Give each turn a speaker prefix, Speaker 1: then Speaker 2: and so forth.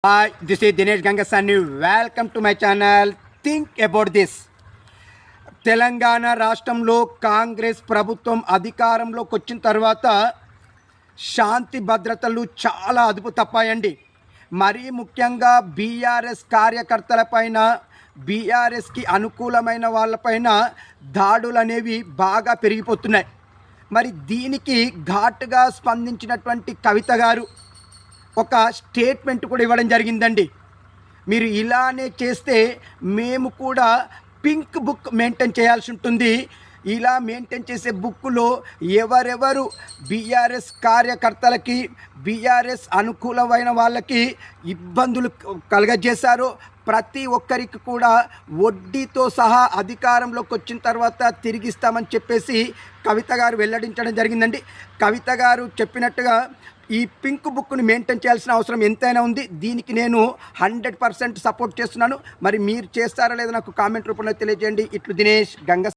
Speaker 1: Hi, this is Dinesh Gangasani. Welcome to my channel. Think about this. Telangana రాష్ట్రంలో కాంగ్రెస్ ప్రభుత్వం అధికారంలోకి వచ్చిన తర్వాత శాంతి భద్రతలు చాలా అదుపు తప్పాయండి. మరీ ముఖ్యంగా బీఆర్ఎస్ కార్యకర్తలపైన, బీఆర్ఎస్కి అనుకూలమైన వాళ్ళపైన దాడులు అనేవి బాగా పెరిగిపోతున్నాయి. మరి దీనికి ఘాటుగా స్పందించినటువంటి కవిత గారు ఒక స్టేట్మెంట్ కూడా ఇవ్వడం జరిగిందండి. మీరు ఇలానే చేస్తే మేము కూడా పింక్ బుక్ మెయింటైన్ చేయాల్సి ఉంటుంది. ఇలా మెయింటైన్ చేసే బుక్కులో ఎవరెవరు బీఆర్ఎస్ కార్యకర్తలకి, బీఆర్ఎస్ అనుకూలమైన వాళ్ళకి ఇబ్బందులు కలగజేశారో ప్రతి ఒక్కరికి కూడా వడ్డీతో సహా అధికారంలోకి వచ్చిన తర్వాత తిరిగిస్తామని చెప్పేసి కవిత గారు వెల్లడించడం జరిగిందండి. కవిత గారు చెప్పినట్టుగా ఈ పింక్ బుక్ని మెయింటైన్ చేయాల్సిన అవసరం ఎంతైనా ఉంది. దీనికి నేను 100% సపోర్ట్ చేస్తున్నాను. మరి మీరు చేస్తారా లేదా నాకు కామెంట్ రూపంలో తెలియజేయండి. ఇట్లు దినేష్ గంగ.